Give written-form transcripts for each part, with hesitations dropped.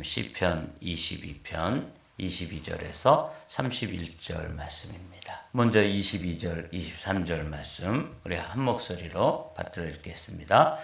시편 22편 22절에서 31절 말씀입니다. 먼저 22절, 23절 말씀 우리 한 목소리로 받들어 읽겠습니다.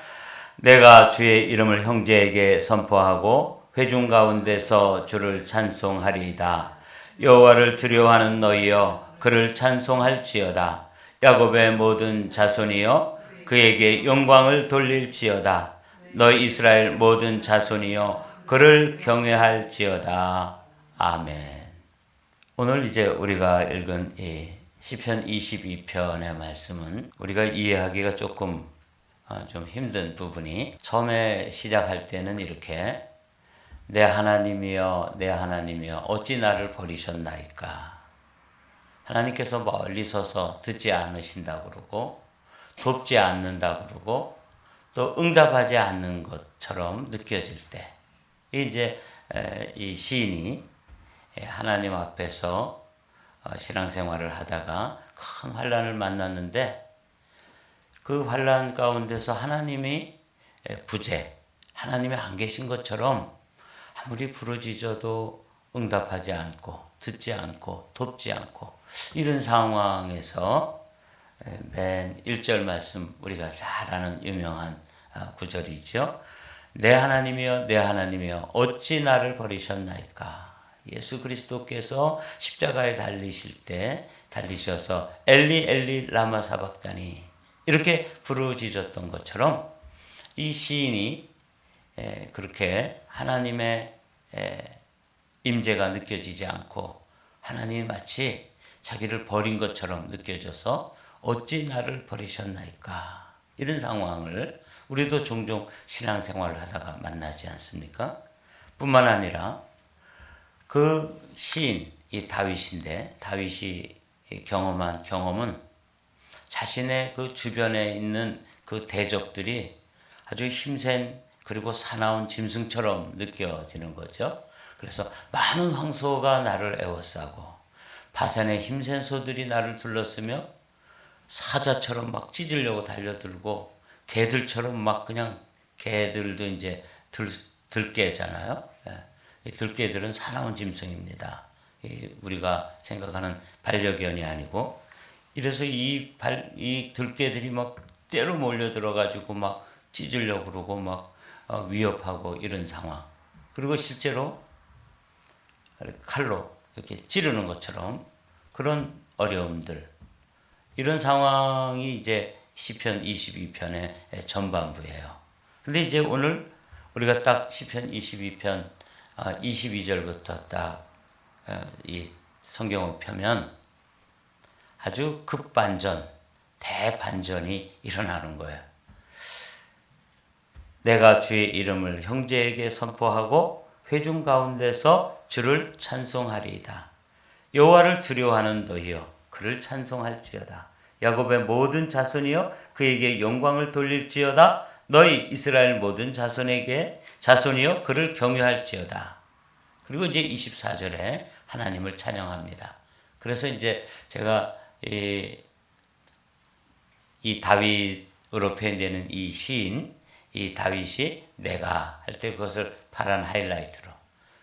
내가 주의 이름을 형제에게 선포하고 회중 가운데서 주를 찬송하리이다. 여호와를 두려워하는 너희여 그를 찬송할지어다. 야곱의 모든 자손이여 그에게 영광을 돌릴지어다. 너희 이스라엘 모든 자손이여 그를 경외할지어다. 아멘. 오늘 이제 우리가 읽은 이 시편 22편의 말씀은 우리가 이해하기가 조금 좀 힘든 부분이, 처음에 시작할 때는 이렇게 내 하나님이여 내 하나님이여 어찌 나를 버리셨나이까. 하나님께서 멀리 서서 듣지 않으신다고 그러고 돕지 않는다고 그러고 또 응답하지 않는 것처럼 느껴질 때, 이제 이 시인이 하나님 앞에서 신앙생활을 하다가 큰 환난을 만났는데 그 환난 가운데서 하나님이 부재, 하나님이 안 계신 것처럼 아무리 부르짖어도 응답하지 않고 듣지 않고 돕지 않고, 이런 상황에서 맨 1절 말씀 우리가 잘 아는 유명한 구절이죠. 내 하나님이여 내 하나님이여 어찌 나를 버리셨나이까. 예수 그리스도께서 십자가에 달리셔서 엘리 엘리 라마 사박다니 이렇게 부르짖었던 것처럼 이 시인이 그렇게 하나님의 임재가 느껴지지 않고 하나님이 마치 자기를 버린 것처럼 느껴져서 어찌 나를 버리셨나이까, 이런 상황을 우리도 종종 신앙생활을 하다가 만나지 않습니까? 뿐만 아니라 그 시인, 이 다윗인데, 다윗이 경험한 경험은 자신의 그 주변에 있는 그 대적들이 아주 힘센 그리고 사나운 짐승처럼 느껴지는 거죠. 그래서 많은 황소가 나를 에워싸고 바산의 힘센 소들이 나를 둘렀으며 사자처럼 막 찢으려고 달려들고 개들처럼 막 그냥, 개들도 이제 들개잖아요. 이 들개들은 사나운 짐승입니다. 우리가 생각하는 반려견이 아니고, 이래서 이 들개들이 막 때로 몰려들어가지고 막 찢으려고 그러고 막 위협하고 이런 상황. 그리고 실제로 칼로 이렇게 찌르는 것처럼 그런 어려움들, 이런 상황이 이제 시편 22편의 전반부예요. 근데 이제 오늘 우리가 딱 시편 22편 22절부터 딱 이 성경을 펴면 아주 급반전, 대반전이 일어나는 거예요. 내가 주의 이름을 형제에게 선포하고 회중 가운데서 주를 찬송하리이다. 여호와를 두려워하는 너희여 그를 찬송할지어다. 야곱의 모든 자손이여 그에게 영광을 돌릴지어다. 너희 이스라엘 모든 자손이여 그를 경외할지어다. 그리고 이제 24절에 하나님을 찬양합니다. 그래서 이제 제가 이 다윗으로 표현되는 이 시인, 이 다윗이 내가 할 때 그것을 파란 하이라이트로,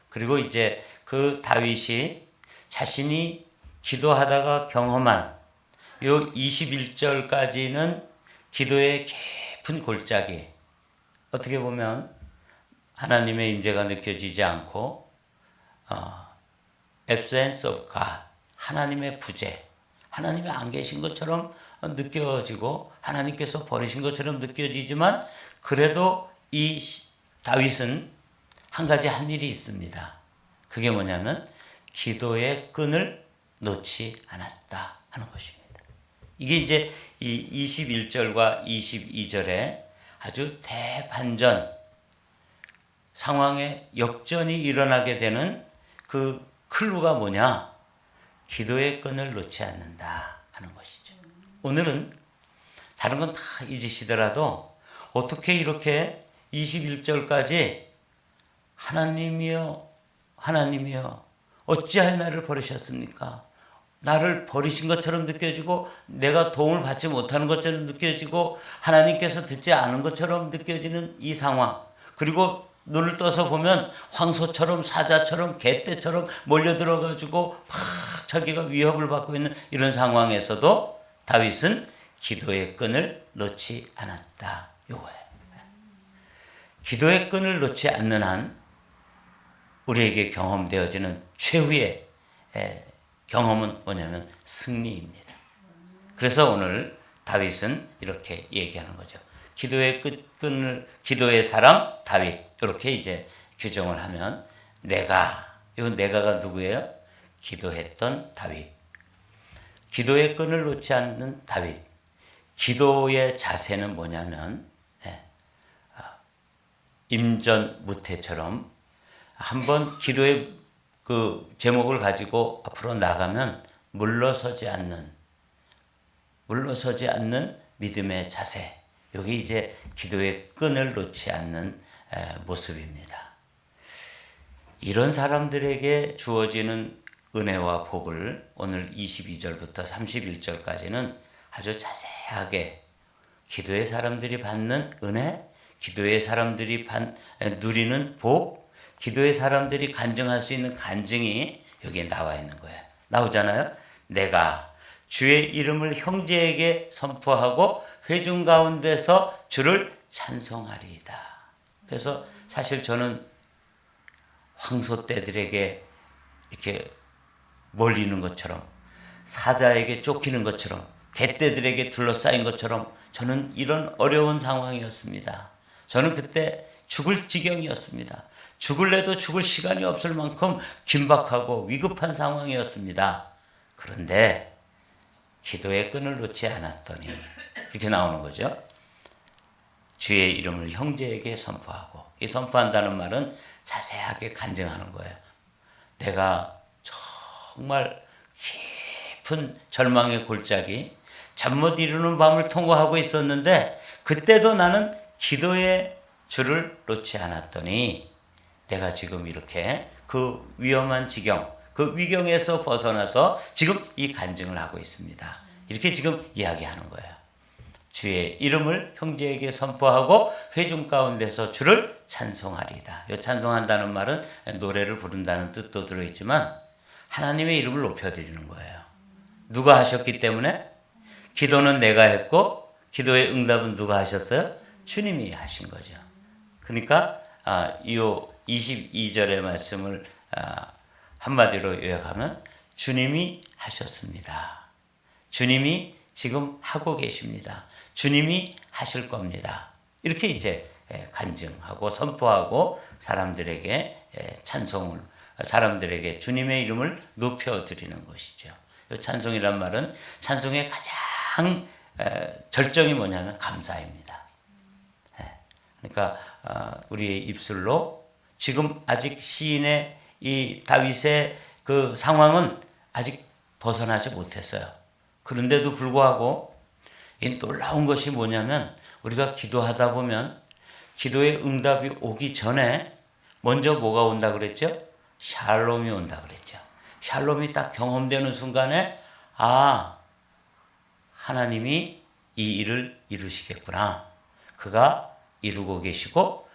그리고 이제 그 다윗이 자신이 기도하다가 경험한 요 21절까지는 기도의 깊은 골짜기, 어떻게 보면 하나님의 임재가 느껴지지 않고 absence of God, 하나님의 부재, 하나님이 안 계신 것처럼 느껴지고 하나님께서 버리신 것처럼 느껴지지만, 그래도 이 다윗은 한 가지 한 일이 있습니다. 그게 뭐냐면 기도의 끈을 놓지 않았다 하는 것입니다. 이게 이제 이 21절과 22절에 아주 대반전 상황에 역전이 일어나게 되는 그 클루가 뭐냐? 기도의 끈을 놓지 않는다 하는 것이죠. 오늘은 다른 건 다 잊으시더라도 어떻게 이렇게 21절까지 하나님이여 하나님이여 어찌하여 나를 버리셨습니까? 나를 버리신 것처럼 느껴지고 내가 도움을 받지 못하는 것처럼 느껴지고 하나님께서 듣지 않은 것처럼 느껴지는 이 상황, 그리고 눈을 떠서 보면 황소처럼 사자처럼 개떼처럼 몰려들어가지고 막 자기가 위협을 받고 있는 이런 상황에서도 다윗은 기도의 끈을 놓지 않았다. 요거예요. 기도의 끈을 놓지 않는 한 우리에게 경험되어지는 최후의 경험은 뭐냐면 승리입니다. 그래서 오늘 다윗은 이렇게 얘기하는 거죠. 기도의 사람 다윗 이렇게 이제 규정을 하면 이 내가가 누구예요? 기도했던 다윗. 기도의 끈을 놓지 않는 다윗. 기도의 자세는 뭐냐면 임전무태처럼 한번 기도의 그 제목을 가지고 앞으로 나가면 물러서지 않는 믿음의 자세. 여기 이제 기도의 끈을 놓지 않는 모습입니다. 이런 사람들에게 주어지는 은혜와 복을 오늘 22절부터 31절까지는 아주 자세하게 기도의 사람들이 받는 은혜, 기도의 사람들이 누리는 복, 기도의 사람들이 간증할 수 있는 간증이 여기에 나와 있는 거예요. 나오잖아요. 내가 주의 이름을 형제에게 선포하고 회중 가운데서 주를 찬송하리이다. 그래서 사실 저는 황소 떼들에게 이렇게 몰리는 것처럼 사자에게 쫓기는 것처럼 개떼들에게 둘러싸인 것처럼 저는 이런 어려운 상황이었습니다. 저는 그때 죽을 지경이었습니다. 죽을래도 죽을 시간이 없을 만큼 긴박하고 위급한 상황이었습니다. 그런데 기도의 끈을 놓지 않았더니 이렇게 나오는 거죠. 주의 이름을 형제에게 선포하고, 이 선포한다는 말은 자세하게 간증하는 거예요. 내가 정말 깊은 절망의 골짜기, 잠 못 이루는 밤을 통과하고 있었는데 그때도 나는 기도의 줄을 놓지 않았더니 내가 지금 이렇게 그 위험한 지경, 그 위경에서 벗어나서 지금 이 간증을 하고 있습니다. 이렇게 지금 이야기하는 거예요. 주의 이름을 형제에게 선포하고 회중 가운데서 주를 찬송하리이다. 이 찬송한다는 말은 노래를 부른다는 뜻도 들어있지만 하나님의 이름을 높여드리는 거예요. 누가 하셨기 때문에? 기도는 내가 했고 기도의 응답은 누가 하셨어요? 주님이 하신 거죠. 그러니까 이 22절의 말씀을 한마디로 요약하면 주님이 하셨습니다. 주님이 지금 하고 계십니다. 주님이 하실 겁니다. 이렇게 이제 간증하고 선포하고 사람들에게 사람들에게 주님의 이름을 높여드리는 것이죠. 이 찬송이란 말은 찬송의 가장 절정이 뭐냐면 감사입니다. 그러니까 우리의 입술로 지금 아직 시인의 이 다윗의 그 상황은 아직 벗어나지 못했어요. 그런데도 불구하고 이 놀라운 것이 뭐냐면 우리가 기도하다 보면 기도의 응답이 오기 전에 먼저 뭐가 온다 그랬죠? 샬롬이 온다 그랬죠. 샬롬이 딱 경험되는 순간에 하나님이 이 일을 이루시겠구나. 그가 이루고 계시고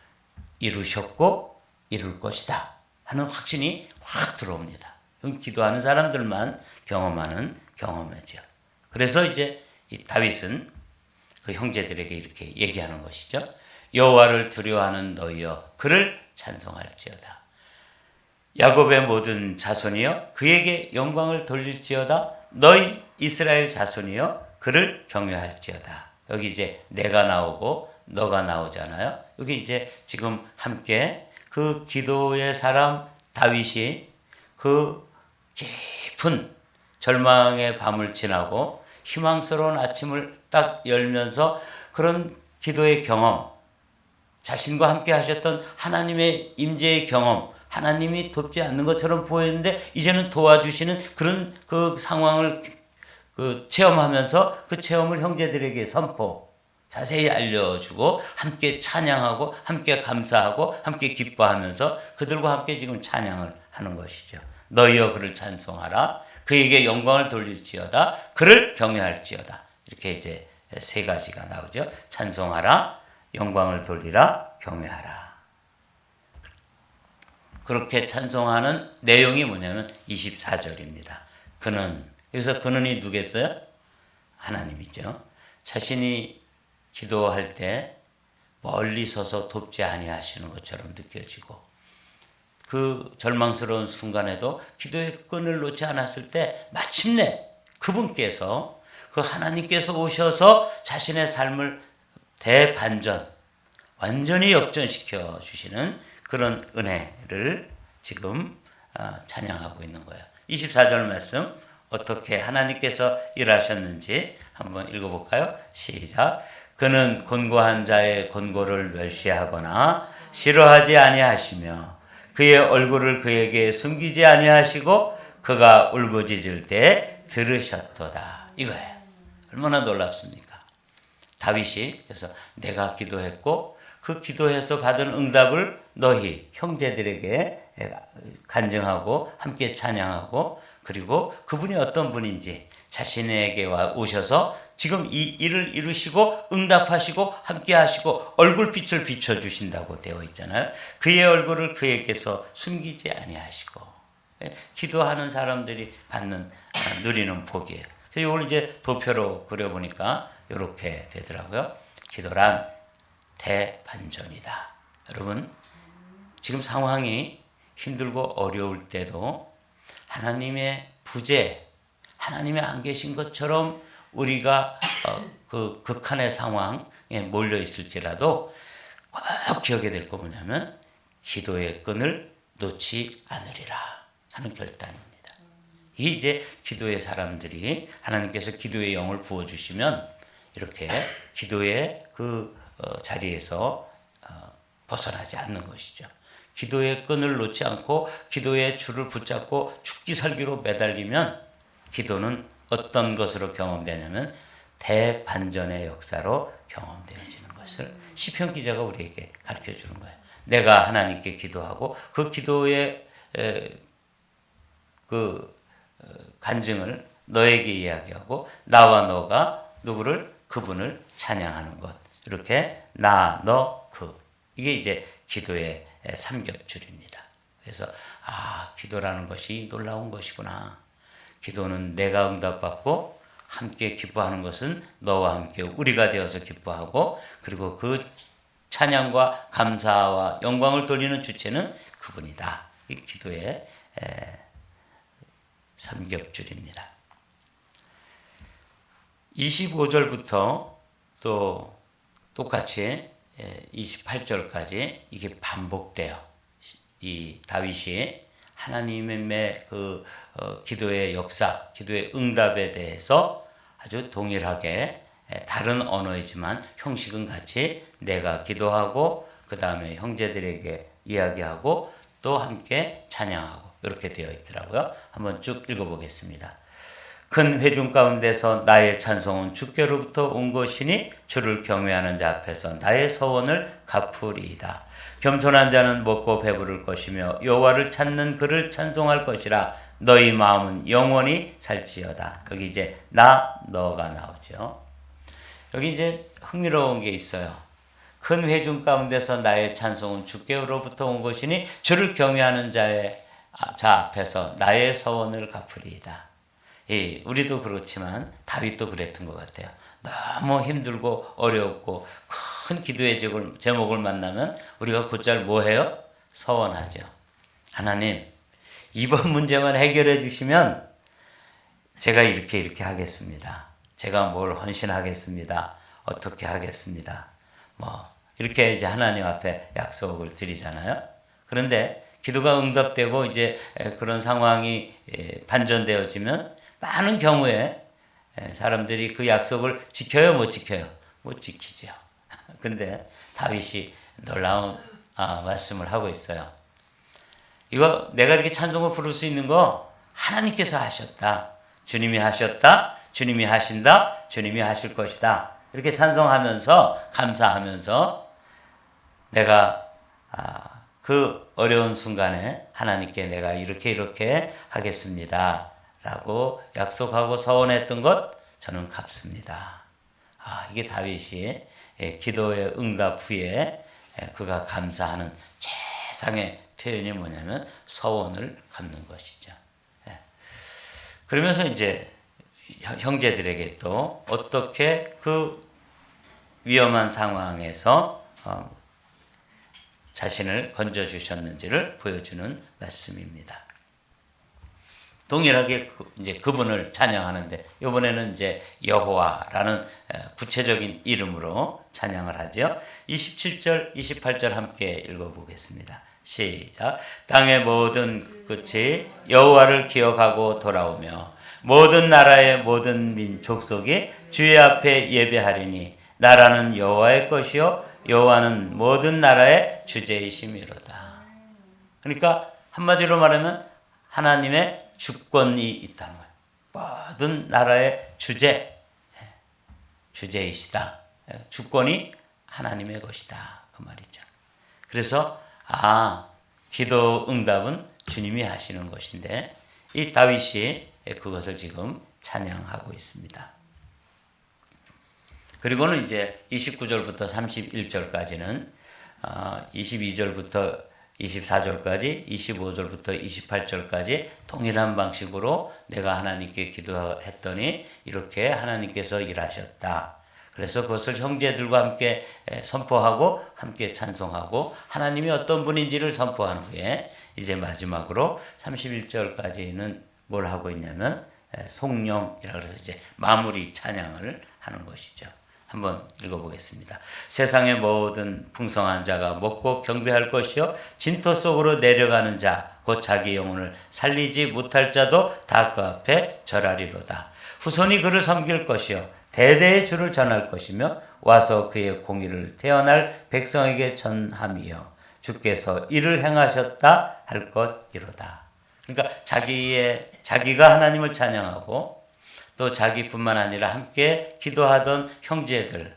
이루셨고 이룰 것이다 하는 확신이 확 들어옵니다. 기도하는 사람들만 경험하는 경험이죠. 그래서 이제 이 다윗은 그 형제들에게 이렇게 얘기하는 것이죠. 여호와를 두려워하는 너희여 그를 찬송할지어다. 야곱의 모든 자손이여 그에게 영광을 돌릴지어다. 너희 이스라엘 자손이여 그를 경외할지어다. 여기 이제 내가 나오고 너가 나오잖아요. 여기 이제 지금 함께 그 기도의 사람 다윗이 그 깊은 절망의 밤을 지나고 희망스러운 아침을 딱 열면서 그런 기도의 경험, 자신과 함께 하셨던 하나님의 임재의 경험, 하나님이 돕지 않는 것처럼 보였는데 이제는 도와주시는 그런 그 상황을 체험하면서 그 체험을 형제들에게 자세히 알려주고 함께 찬양하고 함께 감사하고 함께 기뻐하면서 그들과 함께 지금 찬양을 하는 것이죠. 너희여 그를 찬송하라. 그에게 영광을 돌릴지어다. 그를 경외할지어다. 이렇게 이제 세 가지가 나오죠. 찬송하라, 영광을 돌리라, 경외하라. 그렇게 찬송하는 내용이 뭐냐면 24절입니다. 그는, 여기서 그는이 누겠어요? 하나님이죠. 자신이 기도할 때 멀리 서서 돕지 아니하시는 것처럼 느껴지고, 그 절망스러운 순간에도 기도의 끈을 놓지 않았을 때 마침내 그분께서, 그 하나님께서 오셔서 자신의 삶을 대반전, 완전히 역전시켜 주시는 그런 은혜를 지금 찬양하고 있는 거예요. 24절 말씀 어떻게 하나님께서 일하셨는지 한번 읽어볼까요? 시작. 그는 곤고한 자의 곤고를 멸시하거나 싫어하지 아니하시며 그의 얼굴을 그에게 숨기지 아니하시고 그가 울부짖을 때 들으셨도다. 이거예요. 얼마나 놀랍습니까? 다윗이 그래서 내가 기도했고 그 기도해서 받은 응답을 너희 형제들에게 간증하고 함께 찬양하고, 그리고 그분이 어떤 분인지 자신에게 오셔서 지금 이 일을 이루시고 응답하시고 함께 하시고 얼굴빛을 비춰주신다고 되어 있잖아요. 그의 얼굴을 그에게서 숨기지 아니하시고, 기도하는 사람들이 받는 누리는 복이에요. 이걸 이제 도표로 그려보니까 이렇게 되더라고요. 기도란 대반전이다. 여러분, 지금 상황이 힘들고 어려울 때도 하나님의 부재, 하나님이 안 계신 것처럼 우리가 그 극한의 상황에 몰려 있을지라도 꼭 기억해야 될 거 뭐냐면 기도의 끈을 놓지 않으리라 하는 결단입니다. 이 이제 기도의 사람들이 하나님께서 기도의 영을 부어주시면 이렇게 기도의 그 자리에서 벗어나지 않는 것이죠. 기도의 끈을 놓지 않고 기도의 줄을 붙잡고 죽기 살기로 매달리면 기도는 어떤 것으로 경험되냐면 대반전의 역사로 경험되어지는 것을 시편 기자가 우리에게 가르쳐 주는 거예요. 내가 하나님께 기도하고 그 기도의 간증을 너에게 이야기하고 나와 너가 누구를? 그분을 찬양하는 것. 이렇게 나, 너, 그. 이게 이제 기도의 삼겹줄입니다. 그래서 기도라는 것이 놀라운 것이구나. 기도는 내가 응답받고 함께 기뻐하는 것은 너와 함께 우리가 되어서 기뻐하고, 그리고 그 찬양과 감사와 영광을 돌리는 주체는 그분이다. 이 기도의 삼겹줄입니다. 25절부터 또 똑같이 28절까지 이게 반복돼요. 이 다윗이 하나님의 그 기도의 역사, 기도의 응답에 대해서 아주 동일하게 다른 언어이지만 형식은 같이 내가 기도하고 그 다음에 형제들에게 이야기하고 또 함께 찬양하고 이렇게 되어 있더라고요. 한번 쭉 읽어보겠습니다. 큰 회중 가운데서 나의 찬송은 주께로부터 온 것이니 주를 경외하는 자 앞에서 나의 서원을 갚으리이다. 겸손한 자는 먹고 배부를 것이며 여호와를 찾는 그를 찬송할 것이라. 너희 마음은 영원히 살지어다. 여기 이제 나, 너가 나오죠. 여기 이제 흥미로운 게 있어요. 큰 회중 가운데서 나의 찬송은 주께로부터 온 것이니 주를 경외하는 자 앞에서 나의 서원을 갚으리이다. 우리도 그렇지만 다윗도 그랬던 것 같아요. 너무 힘들고 어렵고 큰 기도의 제목을 만나면 우리가 곧잘 뭐 해요? 서원하죠. 하나님, 이번 문제만 해결해 주시면 제가 이렇게 하겠습니다. 제가 뭘 헌신하겠습니다. 어떻게 하겠습니다. 이렇게 이제 하나님 앞에 약속을 드리잖아요. 그런데 기도가 응답되고 이제 그런 상황이 반전되어지면 많은 경우에 사람들이 그 약속을 지켜요, 못 지켜요? 못 지키죠. 근데 다윗이 놀라운 말씀을 하고 있어요. 이거 내가 이렇게 찬송을 부를 수 있는 거 하나님께서 하셨다. 주님이 하셨다. 주님이 하신다. 주님이 하실 것이다. 이렇게 찬송하면서 감사하면서 내가 그 어려운 순간에 하나님께 내가 이렇게 하겠습니다. 라고 약속하고 서원했던 것 저는 갚습니다. 이게 다윗이 기도의 응답 후에 그가 감사하는 최상의 표현이 뭐냐면 서원을 갚는 것이죠. 예. 그러면서 이제 형제들에게 또 어떻게 그 위험한 상황에서 자신을 건져주셨는지를 보여주는 말씀입니다. 동일하게 이제 그분을 찬양하는데 이번에는 이제 여호와라는 구체적인 이름으로 찬양을 하죠. 27절, 28절 함께 읽어보겠습니다. 시작. 땅의 모든 끝이 여호와를 기억하고 돌아오며 모든 나라의 모든 민족 속이 주의 앞에 예배하리니 나라는 여호와의 것이요 여호와는 모든 나라의 주제이심이로다. 그러니까 한마디로 말하면 하나님의 주권이 있다는 거예요. 모든 나라의 주제이시다. 주권이 하나님의 것이다. 그 말이죠. 그래서 기도 응답은 주님이 하시는 것인데 이 다윗이 그것을 지금 찬양하고 있습니다. 그리고는 이제 29절부터 31절까지는 22절부터 24절까지, 25절부터 28절까지 동일한 방식으로 내가 하나님께 기도했더니 이렇게 하나님께서 일하셨다. 그래서 그것을 형제들과 함께 선포하고 함께 찬송하고 하나님이 어떤 분인지를 선포한 후에 이제 마지막으로 31절까지는 뭘 하고 있냐면 송영이라고 해서 이제 마무리 찬양을 하는 것이죠. 한번 읽어보겠습니다. 세상의 모든 풍성한 자가 먹고 경배할 것이요 진토 속으로 내려가는 자 곧 자기 영혼을 살리지 못할 자도 다 그 앞에 절하리로다. 후손이 그를 섬길 것이요 대대의 주를 전할 것이며 와서 그의 공의를 태어날 백성에게 전함이요 주께서 이를 행하셨다 할 것이로다. 그러니까 자기가 하나님을 찬양하고 또 자기뿐만 아니라 함께 기도하던 형제들,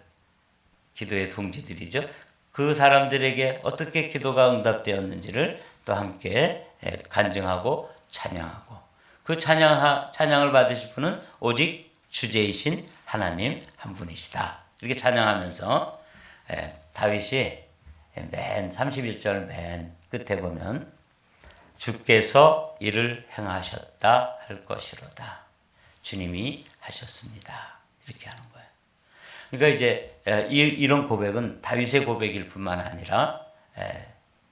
기도의 동지들이죠. 그 사람들에게 어떻게 기도가 응답되었는지를 또 함께 간증하고 찬양하고 그 찬양을 받으실 분은 오직 주제이신 하나님 한 분이시다. 이렇게 찬양하면서 다윗이 맨 31절 맨 끝에 보면 주께서 이를 행하셨다 할 것이로다. 주님이 하셨습니다. 이렇게 하는 거예요. 그러니까 이제 이런 고백은 다윗의 고백일 뿐만 아니라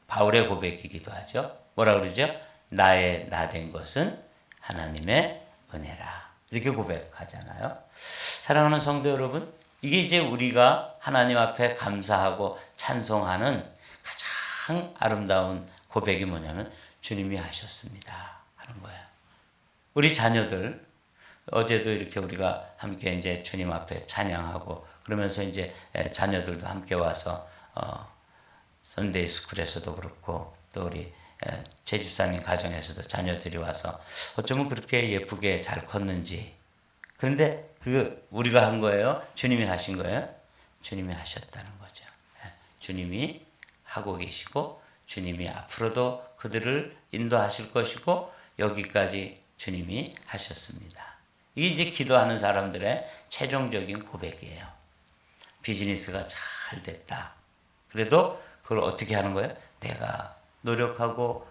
바울의 고백이기도 하죠. 뭐라 그러죠? 나의 나 된 것은 하나님의 은혜라. 이렇게 고백하잖아요. 사랑하는 성도 여러분, 이게 이제 우리가 하나님 앞에 감사하고 찬송하는 가장 아름다운 고백이 뭐냐면 주님이 하셨습니다 하는 거예요. 우리 자녀들 어제도 이렇게 우리가 함께 이제 주님 앞에 찬양하고 그러면서 이제 자녀들도 함께 와서 선데이 스쿨에서도 그렇고 또 우리 제집사님 가정에서도 자녀들이 와서 어쩌면 그렇게 예쁘게 잘 컸는지. 그런데 우리가 한 거예요? 주님이 하신 거예요? 주님이 하셨다는 거죠. 주님이 하고 계시고 주님이 앞으로도 그들을 인도하실 것이고 여기까지 주님이 하셨습니다. 이게 이제 기도하는 사람들의 최종적인 고백이에요. 비즈니스가 잘 됐다. 그래도 그걸 어떻게 하는 거예요? 내가 노력하고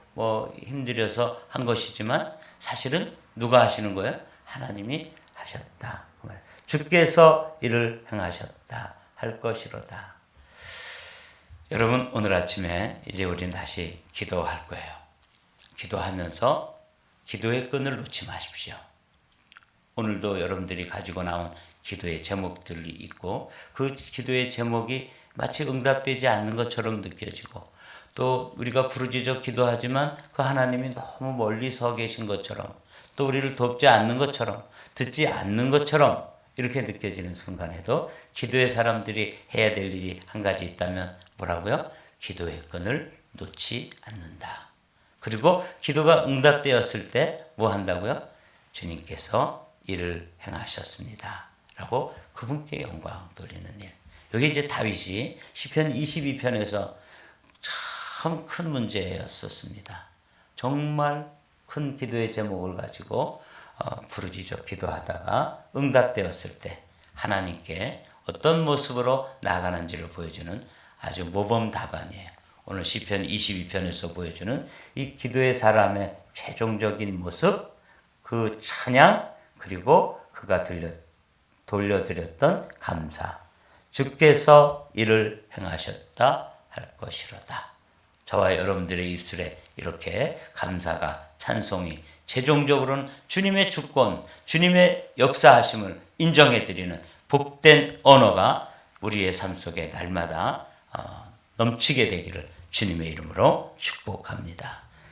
힘들여서 한 것이지만 사실은 누가 하시는 거예요? 하나님이 하셨다. 주께서 이를 행하셨다 할 것이로다. 여러분 오늘 아침에 이제 우리는 다시 기도할 거예요. 기도하면서 기도의 끈을 놓지 마십시오. 오늘도 여러분들이 가지고 나온 기도의 제목들이 있고 그 기도의 제목이 마치 응답되지 않는 것처럼 느껴지고 또 우리가 부르짖어 기도하지만 그 하나님이 너무 멀리 서 계신 것처럼 또 우리를 돕지 않는 것처럼 듣지 않는 것처럼 이렇게 느껴지는 순간에도 기도의 사람들이 해야 될 일이 한 가지 있다면 뭐라고요? 기도의 끈을 놓지 않는다. 그리고 기도가 응답되었을 때 뭐 한다고요? 주님께서 이를 행하셨습니다. 라고 그분께 영광 돌리는 일. 여기 이제 다윗이 시편 22편에서 참 큰 문제였었습니다. 정말 큰 기도의 제목을 가지고 부르짖어 기도하다가 응답되었을 때 하나님께 어떤 모습으로 나아가는지를 보여주는 아주 모범 답안이에요. 오늘 시편 22편에서 보여주는 이 기도의 사람의 최종적인 모습, 그 찬양, 그리고 그가 돌려드렸던 감사. 주께서 이를 행하셨다 할 것이로다. 저와 여러분들의 입술에 이렇게 감사가, 찬송이, 최종적으로는 주님의 주권, 주님의 역사하심을 인정해드리는 복된 언어가 우리의 삶 속에 날마다 넘치게 되기를 주님의 이름으로 축복합니다.